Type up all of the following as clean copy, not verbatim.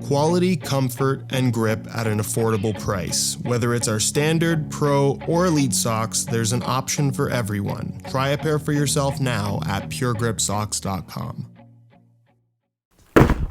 Quality, comfort, and grip at an affordable price. Whether it's our standard, pro, or elite socks, there's an option for everyone. Try a pair for yourself now at puregripsocks.com.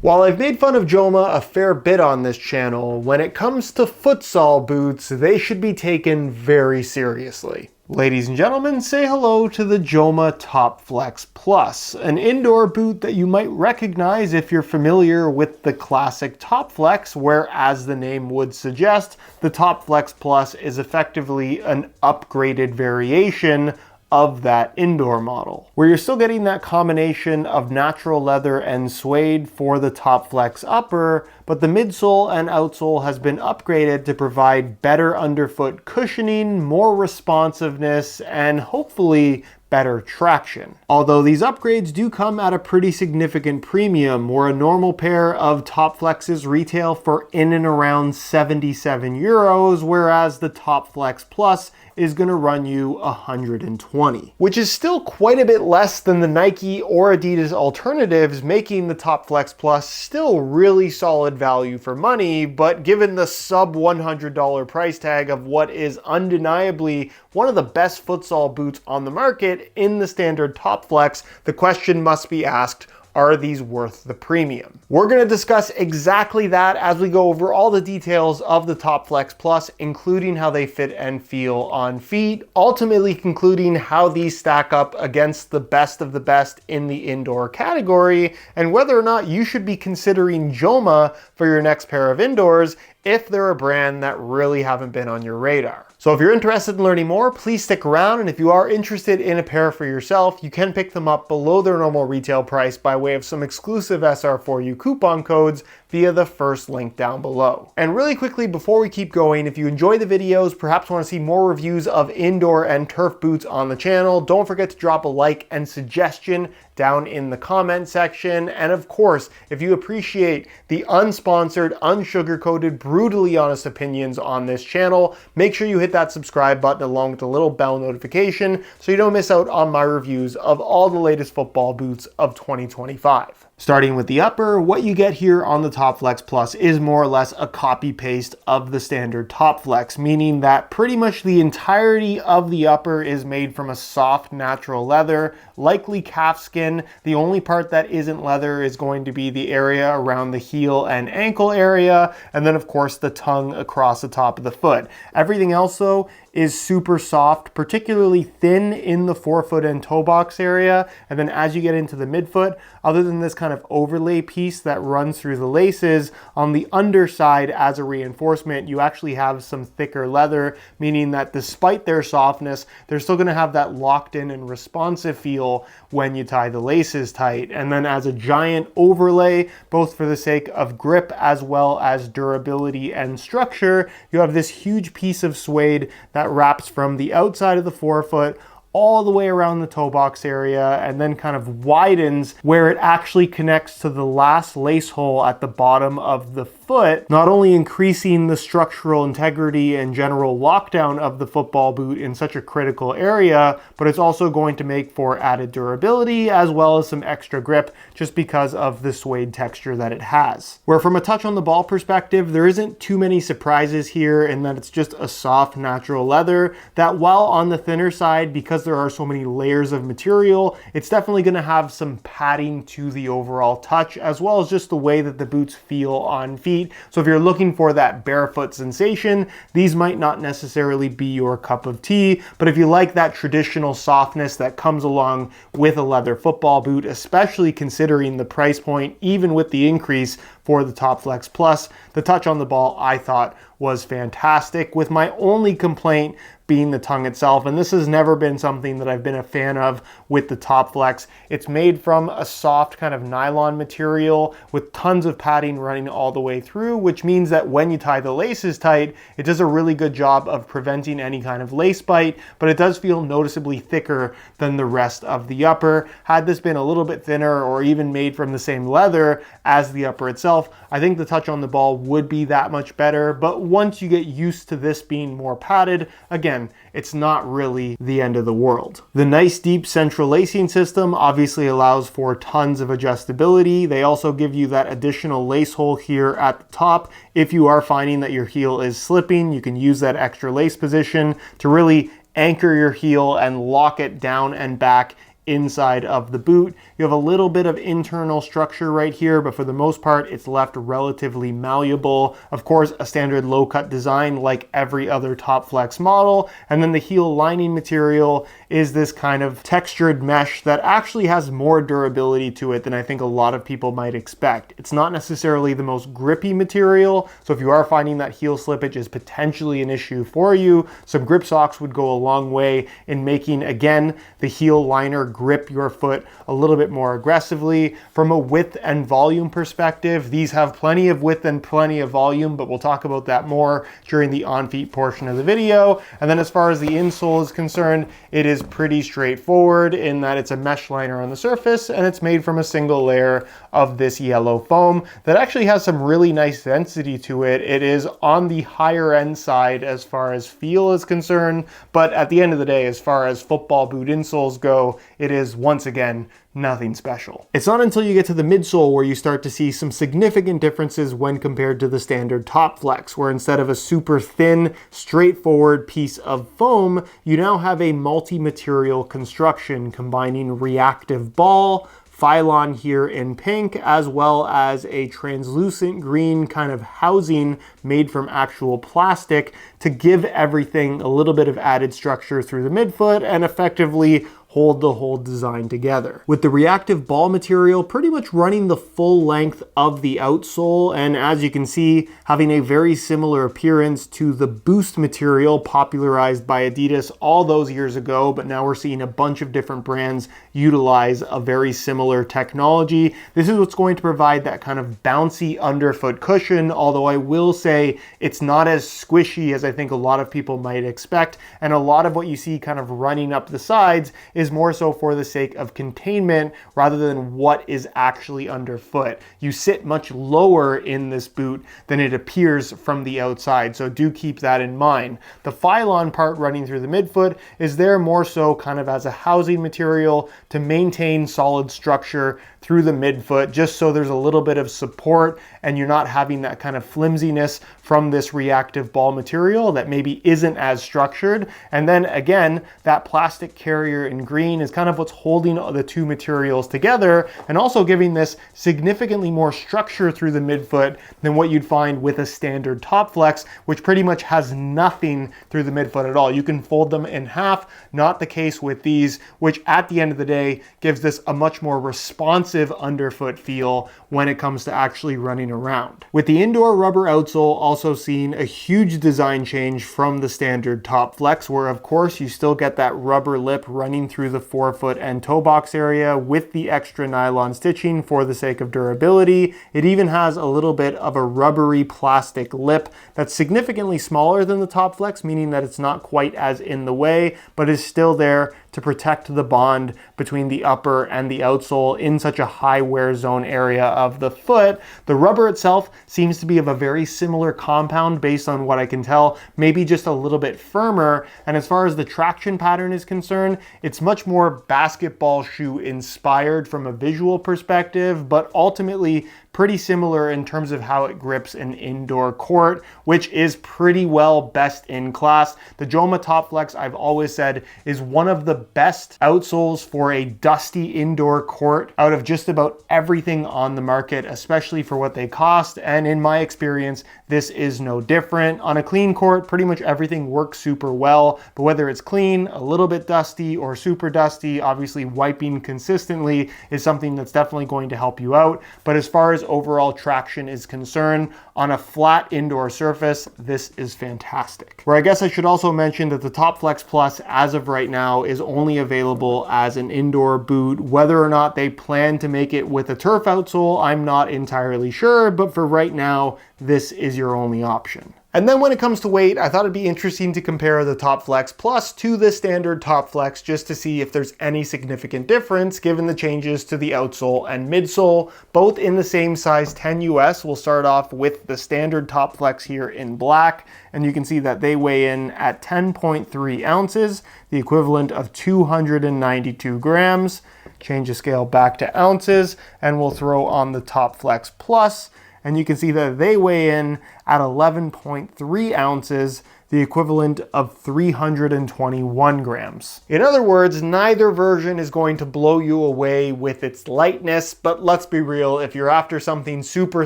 While I've made fun of Joma a fair bit on this channel, when it comes to futsal boots, they should be taken very seriously. Ladies and gentlemen, say hello to the Joma Top Flex Plus, an indoor boot that you might recognize if you're familiar with the classic Top Flex, where, as the name would suggest, the Top Flex Plus is effectively an upgraded variation of that indoor model, where you're still getting that combination of natural leather and suede for the Top Flex upper, but the midsole and outsole has been upgraded to provide better underfoot cushioning, more responsiveness, and hopefully better traction. Although these upgrades do come at a pretty significant premium, where a normal pair of Top Flexes retail for in and around 77 euros, whereas the Top Flex Plus is going to run you 120, which is still quite a bit less than the Nike or Adidas alternatives, making the Top Flex Plus still really solid value for money. But given the sub $100 price tag of what is undeniably one of the best futsal boots on the market in the standard Top Flex, the question must be asked, are these worth the premium? We're going to discuss exactly that as we go over all the details of the Top Flex Plus, including how they fit and feel on feet, ultimately concluding how these stack up against the best of the best in the indoor category, and whether or not you should be considering Joma for your next pair of indoors if they're a brand that really haven't been on your radar. So if you're interested in learning more, please stick around, and if you are interested in a pair for yourself, you can pick them up below their normal retail price by way of some exclusive SR4U coupon codes via the first link down below. And really quickly, before we keep going, if you enjoy the videos, perhaps want to see more reviews of indoor and turf boots on the channel, don't forget to drop a like and suggestion down in the comment section. And of course, if you appreciate the unsponsored, unsugar-coated, brutally honest opinions on this channel, make sure you hit that subscribe button along with the little bell notification so you don't miss out on my reviews of all the latest football boots of 2025. Starting with the upper, what you get here on the Top Flex Plus is more or less a copy-paste of the standard Top Flex, meaning that pretty much the entirety of the upper is made from a soft natural leather, likely calf skin. The only part that isn't leather is going to be the area around the heel and ankle area, and then of course the tongue across the top of the foot. Everything else though is super soft, particularly thin in the forefoot and toe box area. And then as you get into the midfoot, other than this kind of overlay piece that runs through the laces, on the underside as a reinforcement, you actually have some thicker leather, meaning that despite their softness, they're still gonna have that locked in and responsive feel when you tie the laces tight. And then as a giant overlay, both for the sake of grip as well as durability and structure, you have this huge piece of suede that wraps from the outside of the forefoot all the way around the toe box area and then kind of widens where it actually connects to the last lace hole at the bottom of the foot, not only increasing the structural integrity and general lockdown of the football boot in such a critical area, but it's also going to make for added durability as well as some extra grip just because of the suede texture that it has. Where from a touch on the ball perspective, there isn't too many surprises here in that it's just a soft natural leather that, while on the thinner side, because there are so many layers of material, it's definitely going to have some padding to the overall touch, as well as just the way that the boots feel on feet. So if you're looking for that barefoot sensation, these might not necessarily be your cup of tea, but if you like that traditional softness that comes along with a leather football boot, especially considering the price point, even with the increase for the Top Flex Plus, the touch on the ball I thought was fantastic, with my only complaint being the tongue itself. And this has never been something that I've been a fan of with the Top Flex. It's made from a soft kind of nylon material with tons of padding running all the way through, which means that when you tie the laces tight, it does a really good job of preventing any kind of lace bite, but it does feel noticeably thicker than the rest of the upper. Had this been a little bit thinner or even made from the same leather as the upper itself, itself, I think the touch on the ball would be that much better. But once you get used to this being more padded, again, it's not really the end of the world. The nice deep central lacing system obviously allows for tons of adjustability. They also give you that additional lace hole here at the top. If you are finding that your heel is slipping, you can use that extra lace position to really anchor your heel and lock it down and back inside of the boot. You have a little bit of internal structure right here, but for the most part, it's left relatively malleable. Of course, a standard low cut design like every other Top Flex model. And then the heel lining material is this kind of textured mesh that actually has more durability to it than I think a lot of people might expect. It's not necessarily the most grippy material, so if you are finding that heel slippage is potentially an issue for you, some grip socks would go a long way in making, again, the heel liner grip your foot a little bit more aggressively. From a width and volume perspective, these have plenty of width and plenty of volume, but we'll talk about that more during the on-feet portion of the video. And then as far as the insole is concerned, it is pretty straightforward in that it's a mesh liner on the surface and it's made from a single layer of this yellow foam that actually has some really nice density to it. It is on the higher end side as far as feel is concerned, but at the end of the day, as far as football boot insoles go, it is once again nothing special. It's not until you get to the midsole where you start to see some significant differences when compared to the standard Top Flex, where instead of a super thin, straightforward piece of foam, you now have a multi-material construction combining reactive ball, Phylon here in pink, as well as a translucent green kind of housing made from actual plastic to give everything a little bit of added structure through the midfoot and effectively hold the whole design together. With the reactive ball material pretty much running the full length of the outsole, and as you can see, having a very similar appearance to the Boost material popularized by Adidas all those years ago, but now we're seeing a bunch of different brands utilize a very similar technology. This is what's going to provide that kind of bouncy underfoot cushion, although I will say it's not as squishy as I think a lot of people might expect, and a lot of what you see kind of running up the sides is more so for the sake of containment rather than what is actually underfoot. You sit much lower in this boot than it appears from the outside, so do keep that in mind. The Phylon part running through the midfoot is there more so kind of as a housing material to maintain solid structure through the midfoot, just so there's a little bit of support and you're not having that kind of flimsiness from this reactive ball material that maybe isn't as structured. And then again, that plastic carrier in green is kind of what's holding the two materials together and also giving this significantly more structure through the midfoot than what you'd find with a standard Top Flex, which pretty much has nothing through the midfoot at all. You can fold them in half, not the case with these, which at the end of the day gives this a much more responsive underfoot feel when it comes to actually running around. With the indoor rubber outsole also seeing a huge design change from the standard Top Flex, where of course you still get that rubber lip running through the forefoot and toe box area with the extra nylon stitching for the sake of durability. It even has a little bit of a rubbery plastic lip that's significantly smaller than the Top Flex, meaning that it's not quite as in the way, but is still there to protect the bond between the upper and the outsole in such a high wear zone area of the foot. The rubber itself seems to be of a very similar compound based on what I can tell, maybe just a little bit firmer. And as far as the traction pattern is concerned, it's much more basketball shoe inspired from a visual perspective, but ultimately pretty similar in terms of how it grips an indoor court, which is pretty well best in class. The Joma Top Flex, I've always said, is one of the best outsoles for a dusty indoor court out of just about everything on the market, especially for what they cost. And in my experience, this is no different. On a clean court, pretty much everything works super well, but whether it's clean, a little bit dusty, or super dusty, obviously wiping consistently is something that's definitely going to help you out. But as far as overall traction is concerned, on a flat indoor surface, this is fantastic. Where I guess I should also mention that the Top Flex Plus, as of right now, is only available as an indoor boot. Whether or not they plan to make it with a turf outsole, I'm not entirely sure, but for right now, this is your only option. And then when it comes to weight, I thought it'd be interesting to compare the Top Flex Plus to the standard Top Flex just to see if there's any significant difference given the changes to the outsole and midsole, both in the same size 10 US. We'll start off with the standard Top Flex here in black, and you can see that they weigh in at 10.3 ounces, the equivalent of 292 grams. Change the scale back to ounces, and we'll throw on the Top Flex Plus, and you can see that they weigh in at 11.3 ounces, the equivalent of 321 grams. In other words, neither version is going to blow you away with its lightness, but let's be real, if you're after something super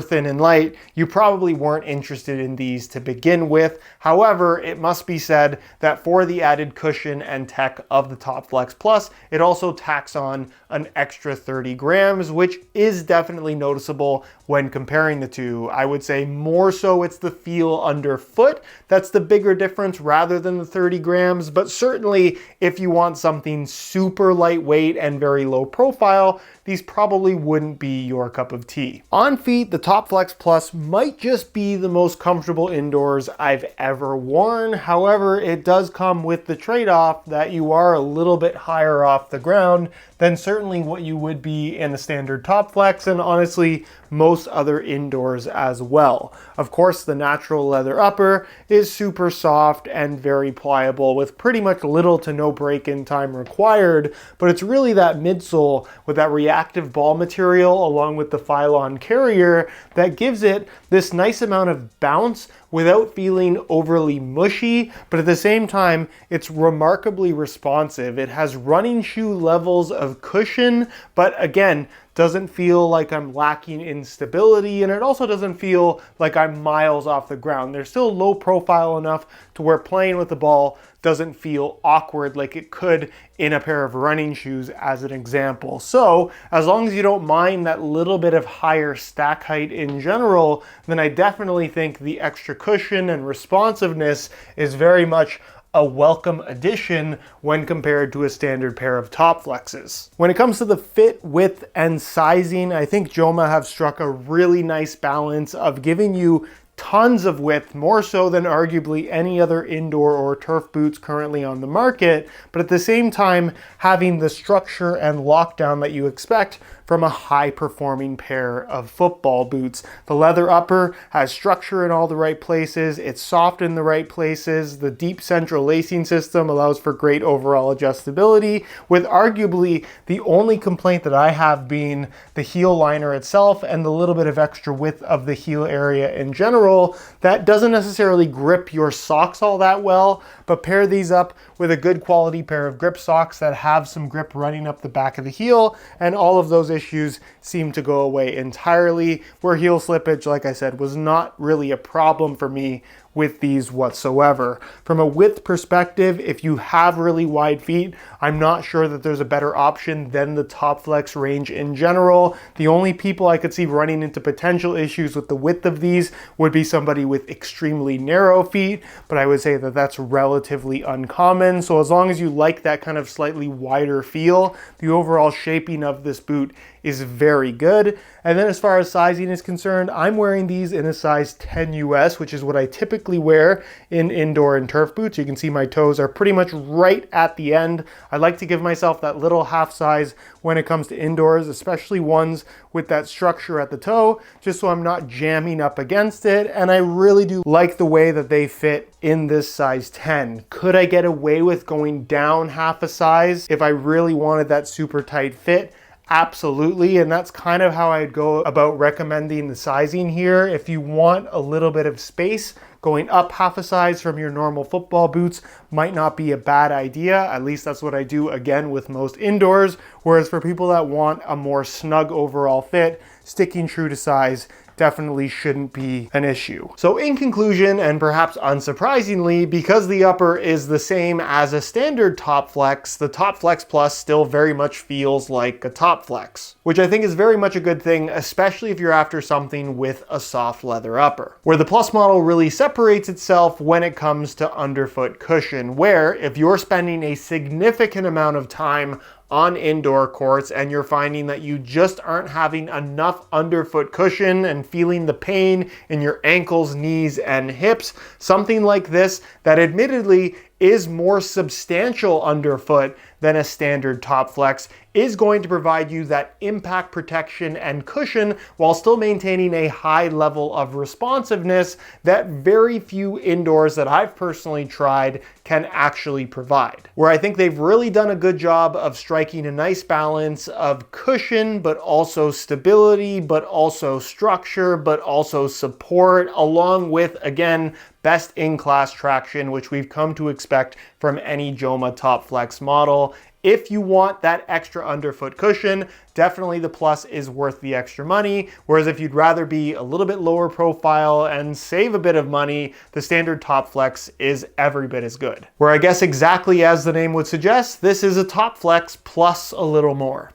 thin and light, you probably weren't interested in these to begin with. However, it must be said that for the added cushion and tech of the Top Flex Plus, it also tacks on an extra 30 grams, which is definitely noticeable when comparing the two. I would say more so it's the feel underfoot that's the bigger difference rather than the 30 grams, but certainly if you want something super lightweight and very low profile, these probably wouldn't be your cup of tea. On feet, the Top Flex Plus might just be the most comfortable indoors I've ever worn. However, it does come with the trade-off that you are a little bit higher off the ground than certainly what you would be in the standard Top Flex, and honestly, most other indoors as well. Of course, the natural leather upper is super soft and very pliable with pretty much little to no break-in time required, but it's really that midsole with that reactive ball material along with the Phylon carrier that gives it this nice amount of bounce without feeling overly mushy, but at the same time, it's remarkably responsive. It has running shoe levels of cushion, but again, doesn't feel like I'm lacking in stability, and it also doesn't feel like I'm miles off the ground. They're still low profile enough to where playing with the ball doesn't feel awkward like it could in a pair of running shoes as an example. So as long as you don't mind that little bit of higher stack height in general, then I definitely think the extra cushion and responsiveness is very much a welcome addition when compared to a standard pair of Top Flexes. When it comes to the fit, width, and sizing, I think Joma have struck a really nice balance of giving you tons of width, more so than arguably any other indoor or turf boots currently on the market, but at the same time having the structure and lockdown that you expect from a high-performing pair of football boots. The leather upper has structure in all the right places, it's soft in the right places, the deep central lacing system allows for great overall adjustability, with arguably the only complaint that I have being the heel liner itself and the little bit of extra width of the heel area in general that doesn't necessarily grip your socks all that well, but pair these up with a good quality pair of grip socks that have some grip running up the back of the heel, and all of those issues seem to go away entirely, where heel slippage, like I said, was not really a problem for me with these whatsoever. From a width perspective, if you have really wide feet, I'm not sure that there's a better option than the Top Flex range in general. The only people I could see running into potential issues with the width of these would be somebody with extremely narrow feet, but I would say that that's relatively uncommon. So as long as you like that kind of slightly wider feel, the overall shaping of this boot is very good. And then as far as sizing is concerned, I'm wearing these in a size 10 US, which is what I typically wear in indoor and turf boots. You can see my toes are pretty much right at the end. I like to give myself that little half size when it comes to indoors, especially ones with that structure at the toe, just so I'm not jamming up against it. And I really do like the way that they fit in this size 10. Could I get away with going down half a size if I really wanted that super tight fit? Absolutely, and that's kind of how I'd go about recommending the sizing here. If you want a little bit of space, going up half a size from your normal football boots might not be a bad idea. At least that's what I do again with most indoors. Whereas for people that want a more snug overall fit, sticking true to size definitely shouldn't be an issue. So in conclusion, and perhaps unsurprisingly, because the upper is the same as a standard Top Flex, the Top Flex Plus still very much feels like a Top Flex, which I think is very much a good thing, especially if you're after something with a soft leather upper. Where the Plus model really separates itself when it comes to underfoot cushion, where if you're spending a significant amount of time on indoor courts and you're finding that you just aren't having enough underfoot cushion and feeling the pain in your ankles, knees, and hips, something like this that admittedly is more substantial underfoot than a standard Top Flex is going to provide you that impact protection and cushion while still maintaining a high level of responsiveness that very few indoors that I've personally tried can actually provide. Where I think they've really done a good job of striking a nice balance of cushion, but also stability, but also structure, but also support, along with, again, best-in-class traction, which we've come to expect from any Joma Top Flex model. If you want that extra underfoot cushion, definitely the Plus is worth the extra money. Whereas if you'd rather be a little bit lower profile and save a bit of money, the standard Top Flex is every bit as good. Where I guess exactly as the name would suggest, this is a Top Flex plus a little more.